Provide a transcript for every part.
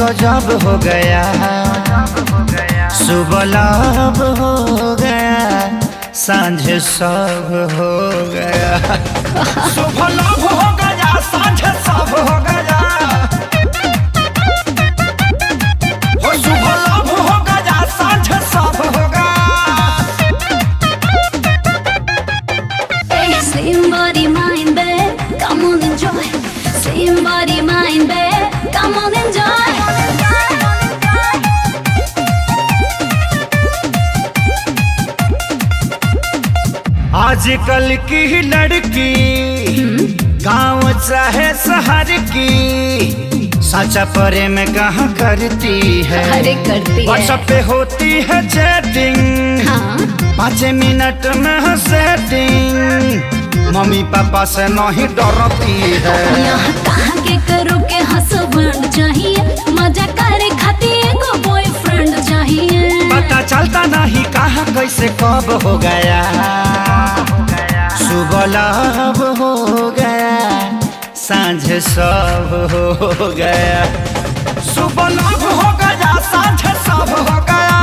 गजब हो गया, सुबह लब हो गया, सांझ सब हो गया। सुबह लब हो गया, सांझ सब हो गया, हो सुबह लब हो गया, सांझ सब हो गया। Same body, mind, babe, come on enjoy. Same body, mind, babe, come on enjoy. आजकल की लड़की गांव चाहे शहर की, सच्चा प्रेम कहाँ करती है? अरे करती है। व्हाट्सएप पे होती है चैटिंग, हाँ 5 मिनट में है सेटिंग, मम्मी पापा से नहीं डरती है। यहाँ कहाँ के करो के हस्बैंड चाहिए, मजा करे खातिर को बॉयफ्रेंड चाहिए। पता चलता नहीं कहाँ कैसे कब हो गया, सुबह लब हो गया, सांझ सब हो गया। सुबह लब हो गया, सांझ सब हो गया,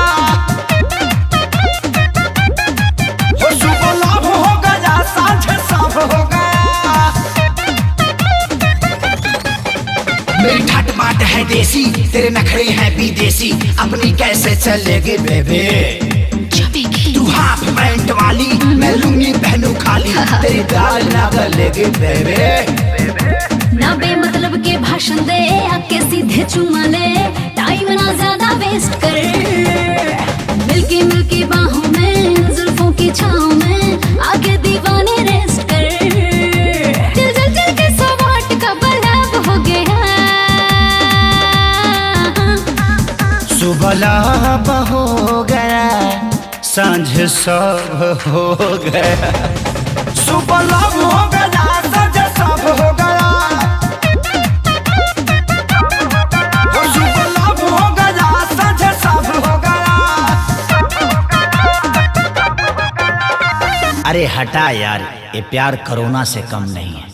हो सुबह लब हो गया, सांझ सब हो गया। मेरी ठाट बाट है देसी, तेरे नखरे हैं विदेशी, अपनी कैसे चलेगी बेबे? तू हाफ पैंट वाली, मैं लुंगी पहनू खाली, तेरी दाल ना गलेगी बेबे। ना बेमतलब के भाषण दे, आके सीधे चुमा ले, टाइम ना ज्यादा वेस्ट कर। मिल्की मिल्की बाहों में, जुल्फों की छांव में, आके दीवाने रेस्ट कर। चल चल चल के 100 वाट का बल्ब हो गया, सुबह लब हो गया, सांझ सब हो गया। सुबह लब हो गया, सांझ सब हो गया, हो सुबह लब हो गया, सांझ सब हो गया। अरे हटा यार, ये प्यार कोरोना से कम नहीं है।